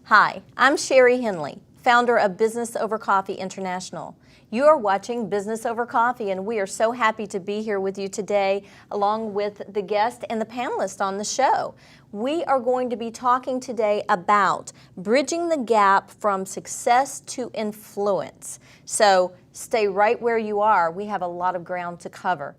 Hi, I'm Sherry Henley, founder of Business Over Coffee International. You are watching Business Over Coffee, and we are so happy to be here with you today, along with the guest and the panelist on the show. We are going to be talking today about bridging the gap from success to influence. So stay right where you are. We have a lot of ground to cover.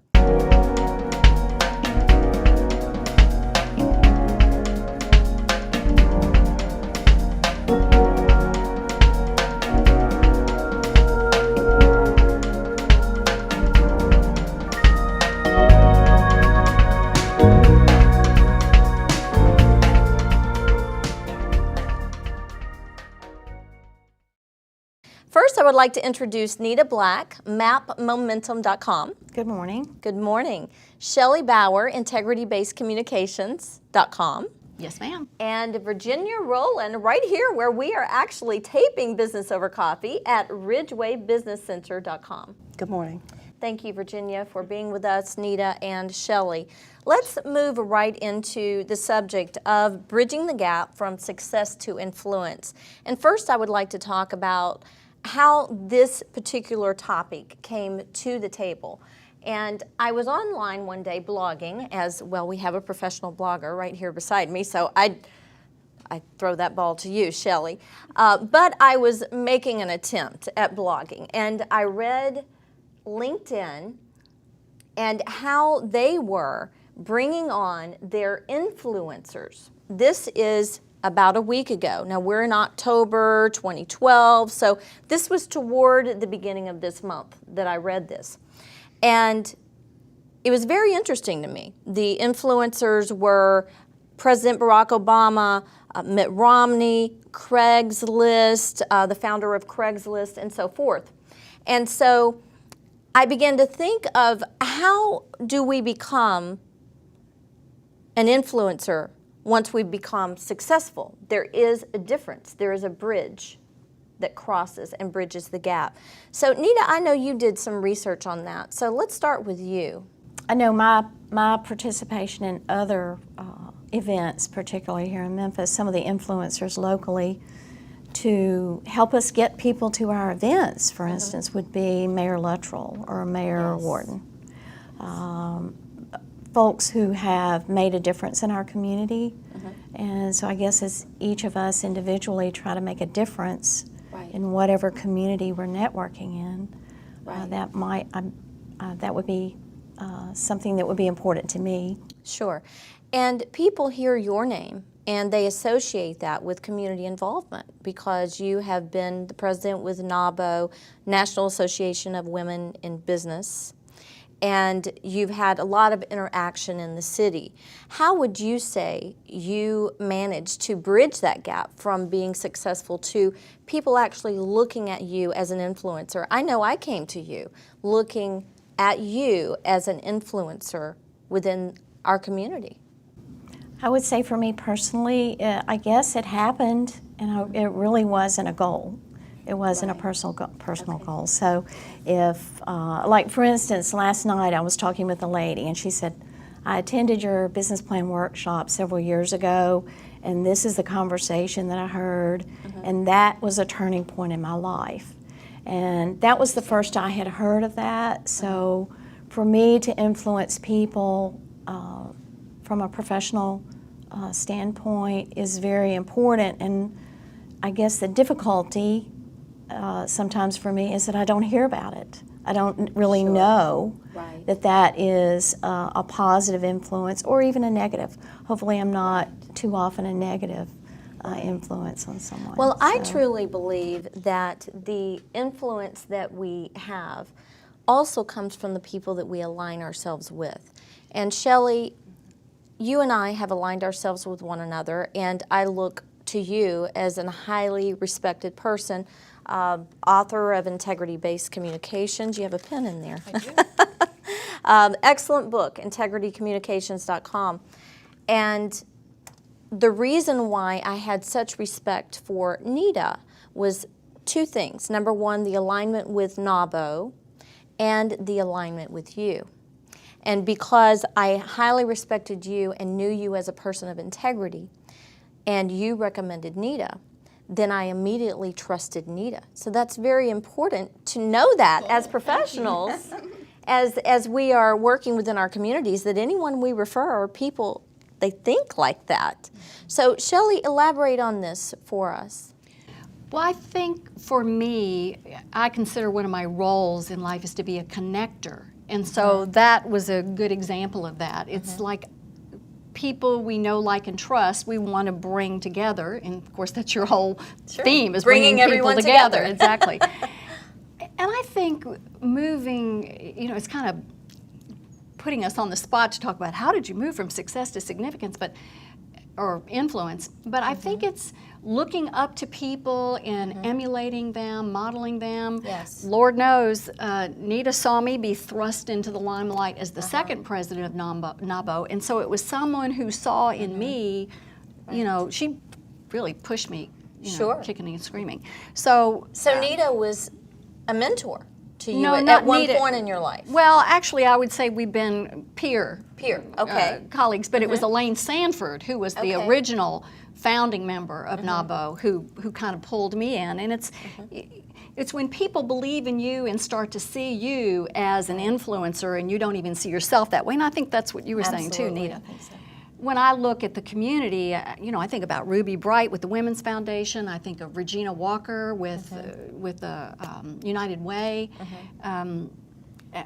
First, I would like to introduce Nita Black, mapmomentum.com. Good morning. Good morning. Shelley Bauer, integritybased communications.com. Yes, ma'am. And Virginia Rowland, right here where we are actually taping Business Over Coffee at ridgewaybusinesscenter.com. Good morning. Thank you, Virginia, for being with us, Nita and Shelley. Let's move right into the subject of bridging the gap from success to influence. And first, I would like to talk about how this particular topic came to the table. And I was online one day blogging, as well, we have a professional blogger right here beside me, so I throw that ball to you, Shelley. But I was making an attempt at blogging, and I read LinkedIn and how they were bringing on their influencers. This is about a week ago. Now we're in October 2012, so this was toward the beginning of this month that I read this. And it was very interesting to me. The influencers were President Barack Obama, Mitt Romney, Craigslist, the founder of Craigslist, and so forth. And so I began to think of how do we become an influencer once we become successful. There is a difference. There is a bridge that crosses and bridges the gap. So Nita, I know you did some research on that. So let's start with you. I know my participation in other events, particularly here in Memphis, some of the influencers locally to help us get people to our events, for instance, would be Mayor Luttrell or Mayor Wharton. Folks who have made a difference in our community. And so I guess as each of us individually try to make a difference in whatever community we're networking in, that would be something that would be important to me. Sure. And people hear your name and they associate that with community involvement because you have been the president with NABO, National Association of Women in Business, and you've had a lot of interaction in the city. How would you say you managed to bridge that gap from being successful to people actually looking at you as an influencer? I know I came to you looking at you as an influencer within our community. I would say for me personally, I guess it happened, and it really wasn't a goal. It wasn't a personal goal. So if, like for instance, last night I was talking with a lady and she said, I attended your business plan workshop several years ago and this is the conversation that I heard and that was a turning point in my life. And that was the first I had heard of that. So for me to influence people from a professional standpoint is very important. And I guess the difficulty sometimes for me is that I don't hear about it. I don't really know that that is a positive influence or even a negative. Hopefully I'm not too often a negative influence on someone. Well, I truly believe that the influence that we have also comes from the people that we align ourselves with. And Shelley, you and I have aligned ourselves with one another, and I look to you as a highly respected person, author of Integrity-Based Communications. You have a pen in there. I do. Excellent book, integritycommunications.com. And the reason why I had such respect for Nita was two things. Number one, the alignment with NABO and the alignment with you. And because I highly respected you and knew you as a person of integrity, and you recommended Nita, then I immediately trusted Nita. So that's very important to know that as professionals, as we are working within our communities, that anyone we refer are people, they think like that. So Shelley, elaborate on this for us. Well, I think for me, I consider one of my roles in life is to be a connector. And so that was a good example of that. It's like people we know, like, and trust, we want to bring together. And of course, that's your whole theme, is bringing everyone people together. together. Exactly. And I think moving, you know, it's kind of putting us on the spot to talk about how did you move from success to significance, or influence. But I think it's looking up to people and emulating them, modeling them. Yes. Lord knows, Nita saw me be thrust into the limelight as the second president of NABO, and so it was someone who saw in me, you know, she really pushed me, you know, kicking and screaming. So Nita was a mentor to you No, at not one Nita. point in your life. Well, actually, I would say we've been peer colleagues, but it was Elaine Sanford who was the original founding member of NABO who kind of pulled me in. And it's when people believe in you and start to see you as an influencer and you don't even see yourself that way. And I think that's what you were saying too, Nita. I think so. When I look at the community, you know, I think about Ruby Bright with the Women's Foundation. I think of Regina Walker with the United Way.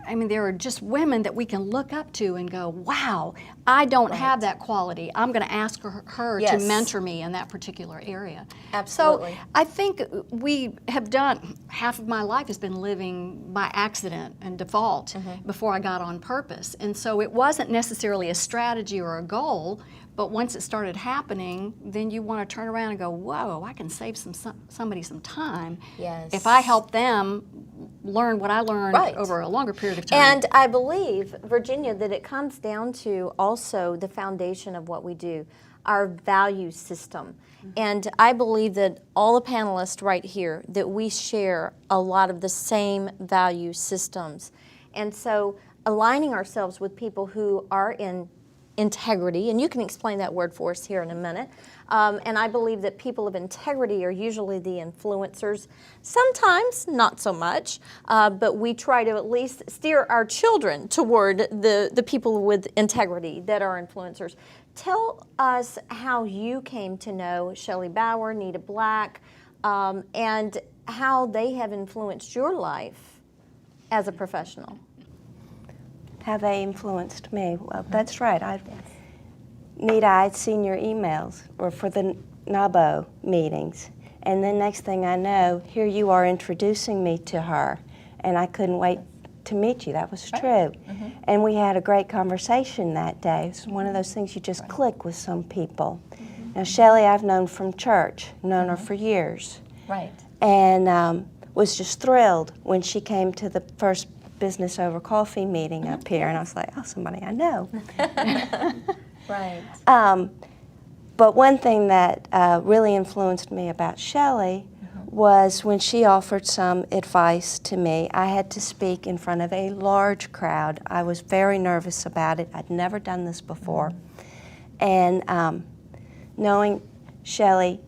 I mean, there are just women that we can look up to and go, wow, I don't have that quality. I'm going to ask her to mentor me in that particular area. Absolutely. So I think we have done, half of my life has been living by accident and default before I got on purpose. And so it wasn't necessarily a strategy or a goal, but once it started happening, then you want to turn around and go, whoa, I can save somebody some time if I help them learn what I learned over a longer period of time. And I believe, Virginia, that it comes down to also the foundation of what we do, our value system. And I believe that all the panelists right here, that we share a lot of the same value systems. And so aligning ourselves with people who are in integrity, and you can explain that word for us here in a minute. And I believe that people of integrity are usually the influencers. Sometimes not so much, but we try to at least steer our children toward the people with integrity that are influencers. Tell us how you came to know Shelley Bauer, Nita Black, and how they have influenced your life as a professional. How they influenced me. Well, that's right. Nita, I'd seen your emails or for the NABO meetings, and then next thing I know, here you are introducing me to her, and I couldn't wait to meet you. That was true. And we had a great conversation that day. It's one of those things you just click with some people. Now, Shelley I've known from church, known her for years. Right. And was just thrilled when she came to the first Business Over Coffee meeting up here, and I was like, oh, somebody I know. Right. But one thing that really influenced me about Shelley was when she offered some advice to me. I had to speak in front of a large crowd. I was very nervous about it. I'd never done this before. And knowing Shelley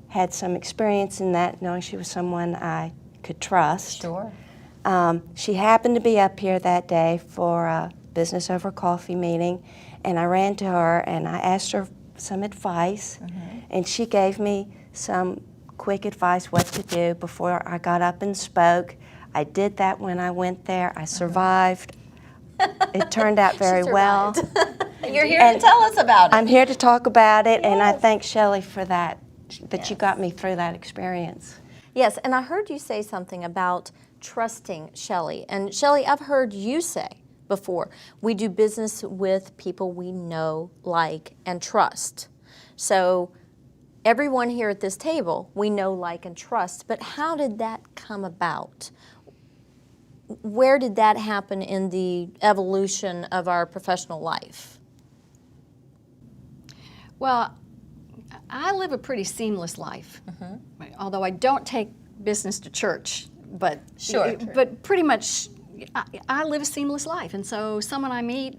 had some experience in that, knowing she was someone I could trust. Sure. She happened to be up here that day for a Business Over Coffee meeting, and I ran to her and I asked her some advice, and she gave me some quick advice what to do before I got up and spoke. I did that when I went there. I survived. It turned out very well. You're here to tell us about it. I'm here to talk about it, and I thank Shelley for that you got me through that experience. Yes, and I heard you say something about trusting Shelley. And Shelley, I've heard you say before, we do business with people we know, like, and trust. So everyone here at this table, we know, like, and trust. But how did that come about? Where did that happen in the evolution of our professional life? Well, I live a pretty seamless life, although I don't take business to church. But but pretty much, I live a seamless life, and so someone I meet,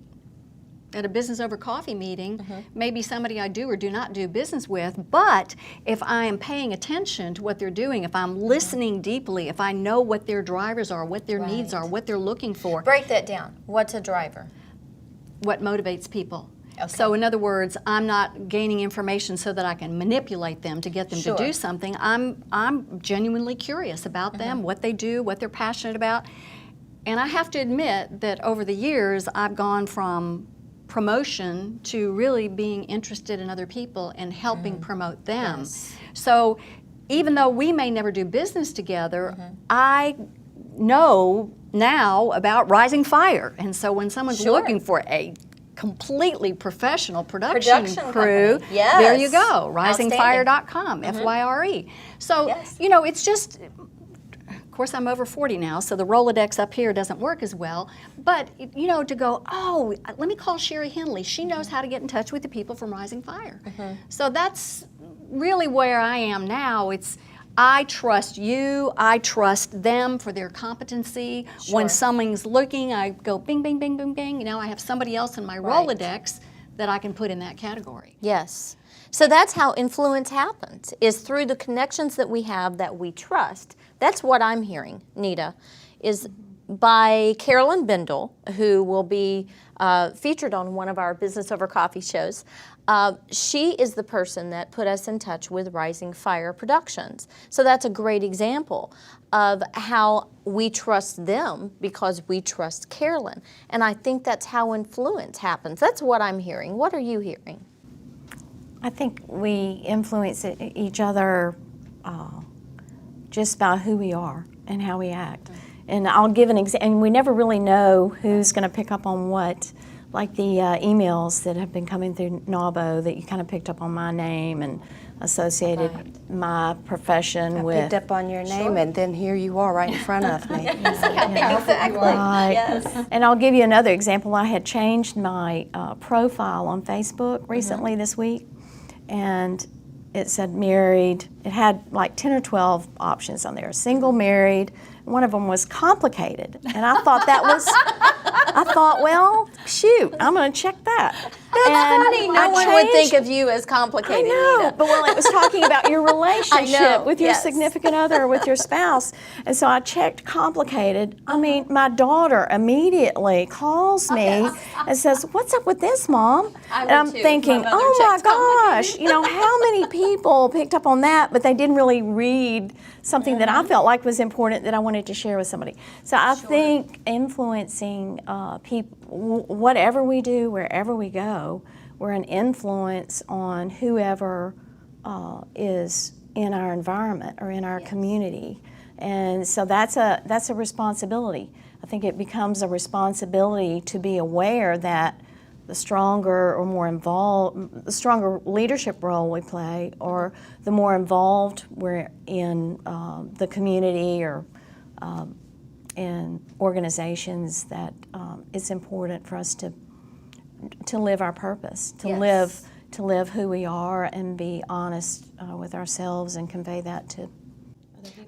at a business over coffee meeting, maybe somebody I do or do not do business with, but if I am paying attention to what they're doing, if I'm listening deeply, if I know what their drivers are, what their needs are, what they're looking for, Break that down. What's a driver? what motivates people. Okay. So in other words, I'm not gaining information so that I can manipulate them to get them Sure. to do something. I'm genuinely curious about them, what they do, what they're passionate about. And I have to admit that over the years, I've gone from promotion to really being interested in other people and helping promote them. Yes. So even though we may never do business together, I know now about Rising Fire. And so when someone's Sure. looking for a completely professional production crew, company. Yes. there you go, Outstanding. risingfire.com, F-Y-R-E. So, Yes. you know, it's just, of course I'm over 40 now, so the Rolodex up here doesn't work as well, but, you know, to go, oh, let me call Sherry Henley. She knows how to get in touch with the people from Rising Fire. So that's really where I am now. It's, I trust you, I trust them for their competency. When someone's looking, I go bing, bing, bing, bing, bing. You know, I have somebody else in my Rolodex that I can put in that category. Yes. So that's how influence happens, is through the connections that we have that we trust. That's what I'm hearing, Nita, is by Carolyn Bendel, who will be featured on one of our Business Over Coffee shows. She is the person that put us in touch with Rising Fire Productions. So that's a great example of how we trust them because we trust Carolyn. And I think that's how influence happens. That's what I'm hearing. What are you hearing? I think we influence each other just by who we are and how we act. And I'll give an example, and we never really know who's going to pick up on what. Like the emails that have been coming through NAWBO that you kind of picked up on my name and associated my profession with. Picked up on your name, and then here you are right in front of me. Exactly. Right. Yes. And I'll give you another example. I had changed my profile on Facebook recently this week, and it said married. It had like 10 or 12 options on there. Single, married. One of them was complicated, and I thought that was. I thought, well, shoot, I'm going to check that. That's funny. No one would think changed- of you as complicated, I know, Nita. but well, it was talking about your relationship with your yes. significant other or with your spouse. And so I checked complicated. I mean, my daughter immediately calls me and says, "What's up with this, Mom?" I And would I'm too. thinking, My mother oh my checks gosh, you know, how many people picked up on that, but they didn't really read something that I felt like was important that I wanted to share with somebody. So I think influencing people, whatever we do, wherever we go, we're an influence on whoever is in our environment or in our community. And so that's a responsibility. I think it becomes a responsibility to be aware that the stronger or more involved, the stronger leadership role we play, or the more involved we're in the community or in organizations, that it's important for us to live our purpose, to Yes. live who we are and be honest with ourselves and convey that to.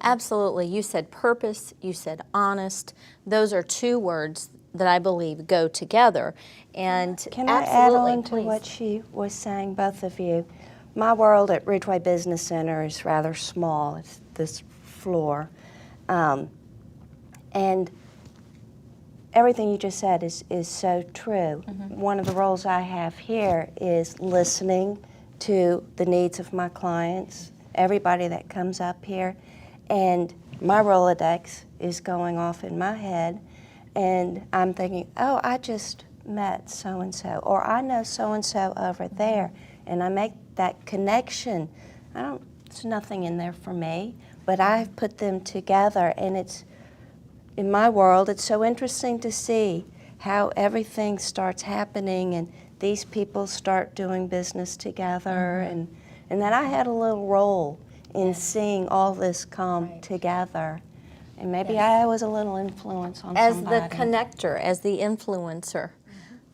Absolutely. You said purpose, you said honest. Those are two words that I believe go together. And Can I add absolutely, on to please. what she was saying, both of you? My world at Ridgeway Business Center is rather small. It's this floor. And everything you just said is so true. One of the roles I have here is listening to the needs of my clients, everybody that comes up here. And my Rolodex is going off in my head, and I'm thinking, oh, I just met so-and-so, or I know so-and-so over there, and I make that connection. There's nothing in there for me, but I've put them together, and it's, in my world, it's so interesting to see how everything starts happening, and these people start doing business together, and that I had a little role in seeing all this come together. And maybe I was a little influence on As somebody. the connector, as the influencer.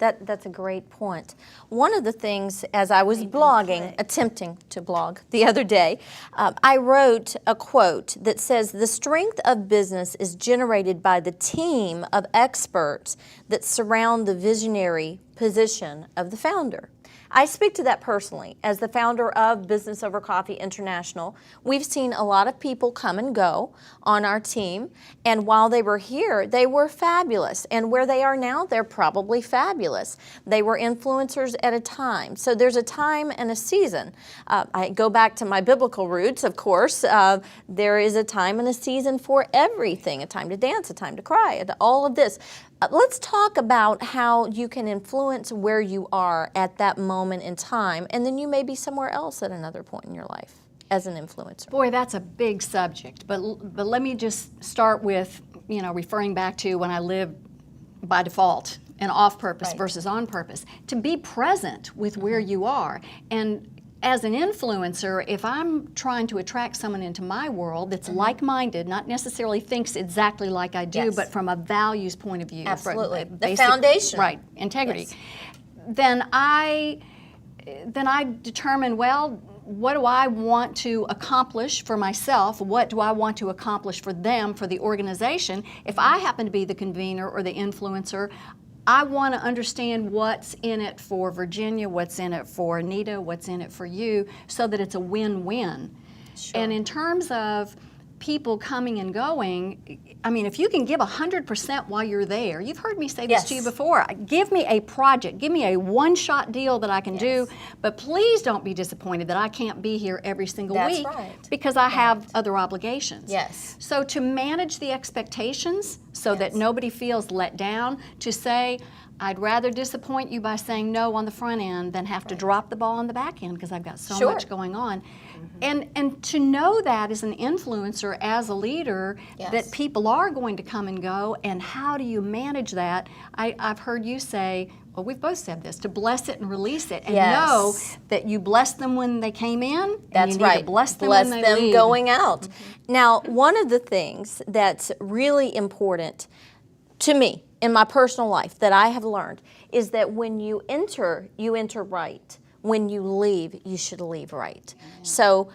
That's a great point. One of the things, as I was blogging, attempting to blog the other day, I wrote a quote that says, "The strength of business is generated by the team of experts that surround the visionary position of the founder." I speak to that personally. As the founder of Business Over Coffee International, we've seen a lot of people come and go on our team, and while they were here, they were fabulous. And where they are now, they're probably fabulous. They were influencers at a time. So there's a time and a season. I go back to my biblical roots, of course. There is a time and a season for everything, a time to dance, a time to cry, all of this. Let's talk about how you can influence where you are at that moment in time, and then you may be somewhere else at another point in your life as an influencer. Boy, that's a big subject, but let me just start with, referring back to when I lived by default and off purpose versus on purpose. To be present with where you are. And as an influencer, if I'm trying to attract someone into my world that's like-minded, not necessarily thinks exactly like I do, Yes. but from a values point of view. Absolutely. from The foundation. Right, integrity. Yes. Then I determine, well, what do I want to accomplish for myself? What do I want to accomplish for them, for the organization? If I happen to be the convener or the influencer, I want to understand what's in it for Virginia, what's in it for Anita, what's in it for you, so that it's a win-win. Sure. And in terms of people coming and going, I mean, if you can give 100% while you're there, you've heard me say this to you Yes. before, give me a project, give me a one-shot deal that I can do, but please don't be disappointed that I can't be here every single That's week right. because I have other obligations. Yes. So to manage the expectations so that nobody feels let down, to say, I'd rather disappoint you by saying no on the front end than have to drop the ball on the back end because I've got so Sure. much going on. And to know that as an influencer, as a leader, Yes. that people are going to come and go, and how do you manage that? I've heard you say, well, we've both said this, to bless it and release it, and Yes. know that you blessed them when they came in, and That's you need right. to bless them when they leave. going out. Now, one of the things that's really important to me in my personal life that I have learned is that when you enter right. When you leave, you should leave right. So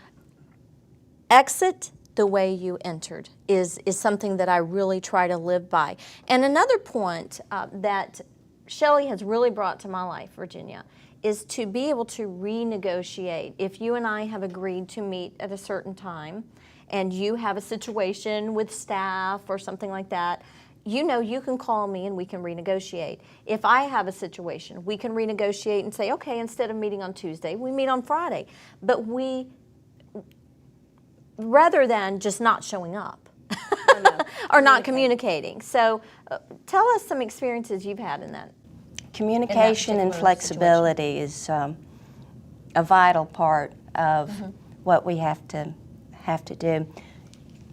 exit the way you entered is something that I really try to live by. And another point that Shelley has really brought to my life, Virginia, is to be able to renegotiate. If you and I have agreed to meet at a certain time and you have a situation with staff or something like that, you can call me and we can renegotiate. If I have a situation, we can renegotiate and say, okay, instead of meeting on Tuesday, we meet on Friday. But rather than just not showing up or not communicating. So tell us some experiences you've had in that. Communication and particular flexibility is a vital part of what we have to do.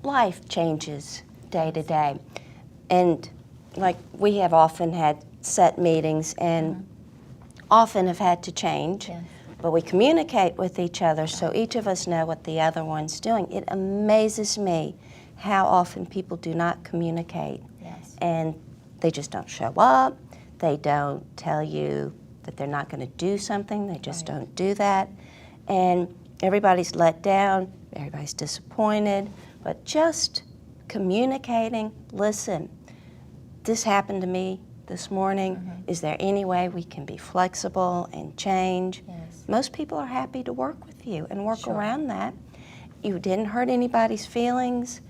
Life changes day to day, and like we have often had set meetings and often have had to change. Yes. But we communicate with each other so each of us know what the other one's doing. It amazes me how often people do not communicate. Yes. And they just don't show up. They don't tell you that they're not going to do something. They just don't do that. And everybody's let down. Everybody's disappointed. But just communicating, listen, this happened to me this morning. Is there any way we can be flexible and change? Yes. Most people are happy to work with you and work around that. You didn't hurt anybody's feelings.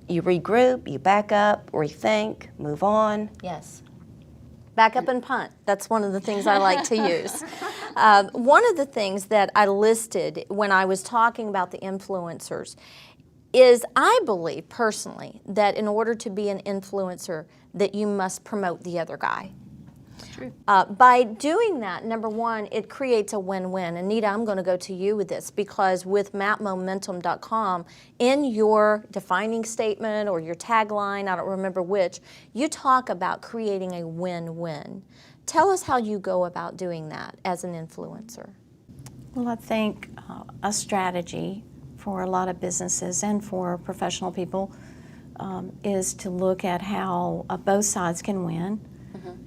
You regroup, you back up, rethink, move on. Yes. Back up and punt. That's one of the things I like to use. One of the things that I listed when I was talking about the influencers is I believe personally that in order to be an influencer that you must promote the other guy. True. By doing that, number one, it creates a win-win. Anita, I'm going to go to you with this because with mapmomentum.com, in your defining statement or your tagline, I don't remember which, you talk about creating a win-win. Tell us how you go about doing that as an influencer. Well, I think a strategy for a lot of businesses and for professional people is to look at how both sides can win.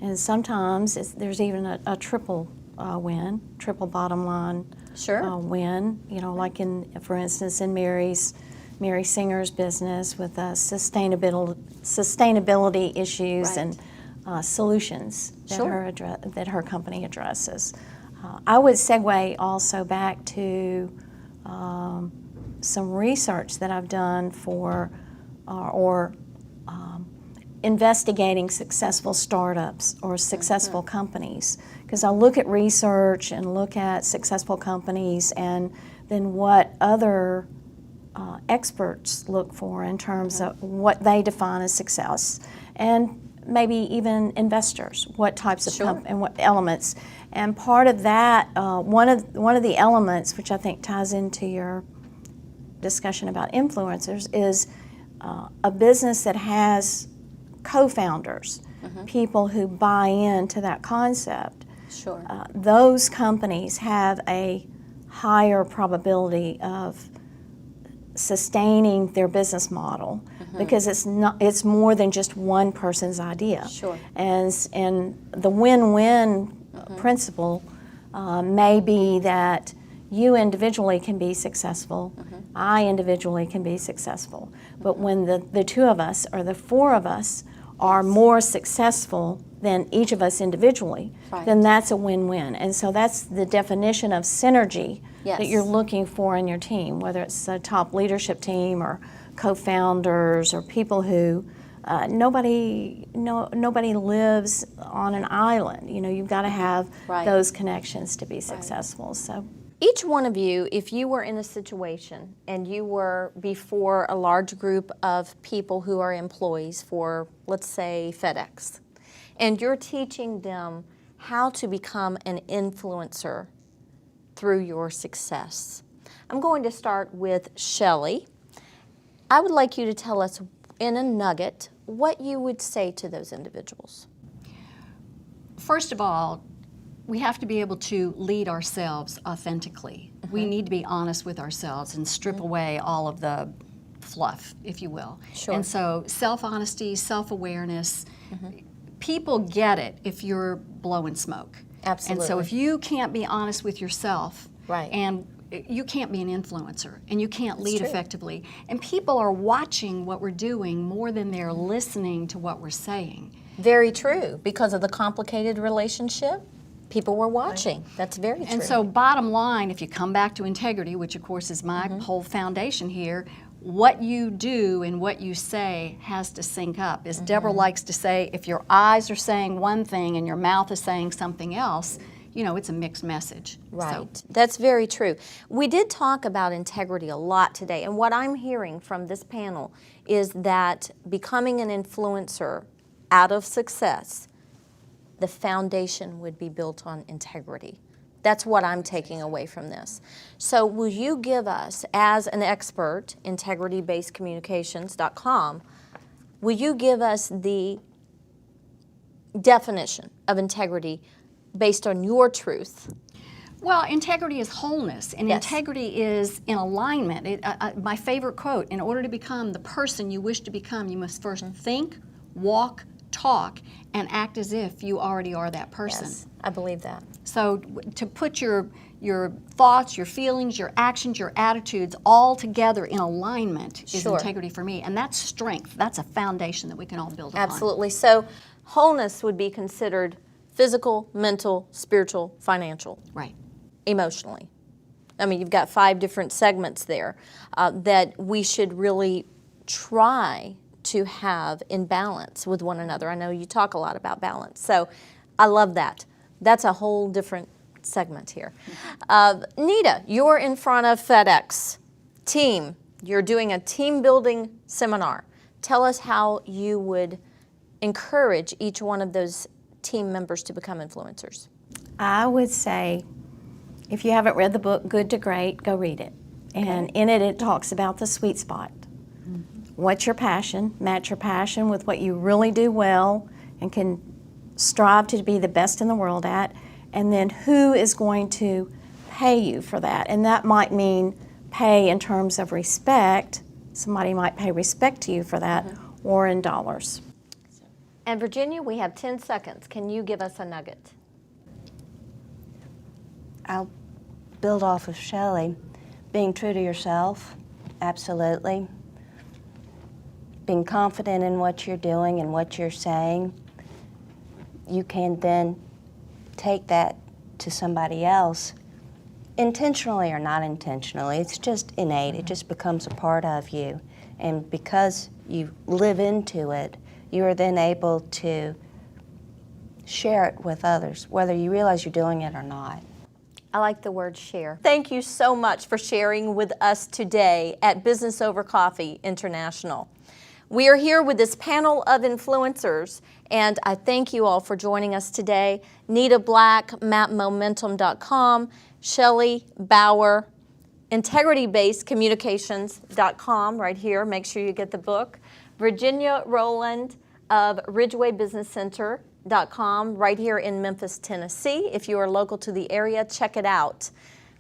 And sometimes there's even a triple win, triple bottom line Sure. win. Like for instance, in Mary Singer's business with sustainability issues Right. and solutions that Sure. that her company addresses. I would segue also back to some research that I've done for investigating successful startups or successful companies, because I look at research and look at successful companies and then what other experts look for in terms of what they define as success, and maybe even investors, what types of Sure. and what elements. And part of that, one of the elements, which I think ties into your discussion about influencers, is a business that has co-founders, people who buy into that concept. Sure. Those companies have a higher probability of sustaining their business model because it's more than just one person's idea. Sure. And the win-win principle may be that you individually can be successful, I individually can be successful. But when the two of us or the four of us are more successful than each of us individually, Right. then that's a win-win. And so that's the definition of synergy Yes. that you're looking for in your team, whether it's a top leadership team or co-founders or people who nobody lives on an island. You've got to have Right. those connections to be successful. So Each one of you, if you were in a situation and you were before a large group of people who are employees for, let's say, FedEx, and you're teaching them how to become an influencer through your success. I'm going to start with Shelley. I would like you to tell us in a nugget what you would say to those individuals. First of all, we have to be able to lead ourselves authentically. We need to be honest with ourselves and strip away all of the fluff, if you will. Sure. And so self-honesty, self-awareness, people get it if you're blowing smoke. Absolutely. And so if you can't be honest with yourself, Right. and you can't be an influencer and you can't lead true. effectively. And people are watching what we're doing more than they're listening to what we're saying. Very true. Because of the complicated relationship, people were watching. That's very true. And so bottom line, if you come back to integrity, which of course is my whole foundation here, what you do and what you say has to sync up. As Deborah likes to say, if your eyes are saying one thing and your mouth is saying something else, it's a mixed message. Right. So, That's very true. We did talk about integrity a lot today, and what I'm hearing from this panel is that becoming an influencer out of success, the foundation would be built on integrity. That's what I'm taking away from this. So will you give us, as an expert, integritybasedcommunications.com, will you give us the definition of integrity based on your truth? well, integrity is wholeness, and Yes. integrity is in alignment. My favorite quote, in order to become the person you wish to become, you must first think, walk, talk, and act as if you already are that person. Yes, I believe that. So to put your thoughts, your feelings, your actions, your attitudes all together in alignment is Sure. integrity for me. And that's strength. That's a foundation that we can all build upon. Absolutely. So wholeness would be considered physical, mental, spiritual, financial, Right. emotionally. I mean, you've got 5 different segments there that we should really try to have in balance with one another. I know you talk a lot about balance, so I love that. That's a whole different segment here. Nita, you're in front of FedEx team. You're doing a team building seminar. Tell us how you would encourage each one of those team members to become influencers. I would say, if you haven't read the book Good to Great, go read it. And in it, it talks about the sweet spot. What's your passion? Match your passion with what you really do well and can strive to be the best in the world at. And then who is going to pay you for that? And that might mean pay in terms of respect. Somebody might pay respect to you for that, or in dollars. And Virginia, we have 10 seconds. Can you give us a nugget? I'll build off of Shelley. Being true to yourself, absolutely. Being confident in what you're doing and what you're saying. You can then take that to somebody else, intentionally or not intentionally. It's just innate. It just becomes a part of you. And because you live into it, you are then able to share it with others, whether you realize you're doing it or not. I like the word share. Thank you so much for sharing with us today at Business Over Coffee International. We are here with this panel of influencers, and I thank you all for joining us today. Nita Black, mapmomentum.com, Shelley Bauer, integritybasedcommunications.com, right here. Make sure you get the book. Virginia Rowland of RidgewayBusinessCenter.com, right here in Memphis, Tennessee. If you are local to the area, check it out.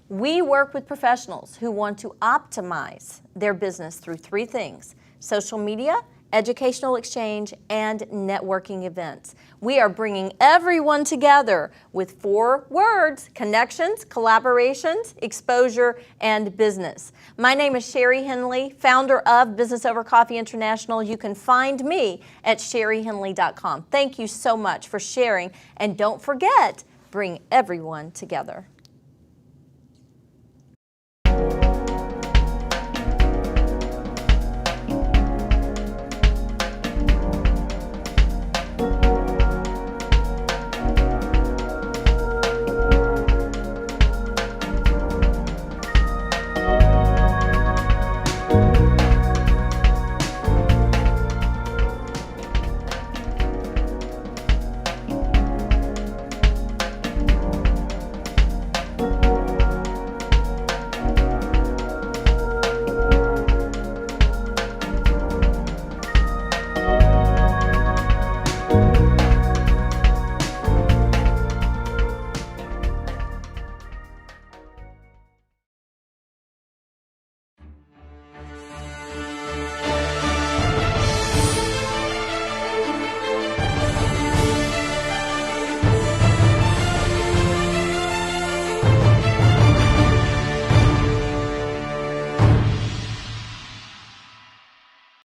We work with professionals who want to optimize their business through 3 things: social media, educational exchange, and networking events. We are bringing everyone together with 4 words: connections, collaborations, exposure, and business. My name is Sherry Henley, founder of Business Over Coffee International. You can find me at sherryhenley.com. Thank you so much for sharing, and don't forget, bring everyone together.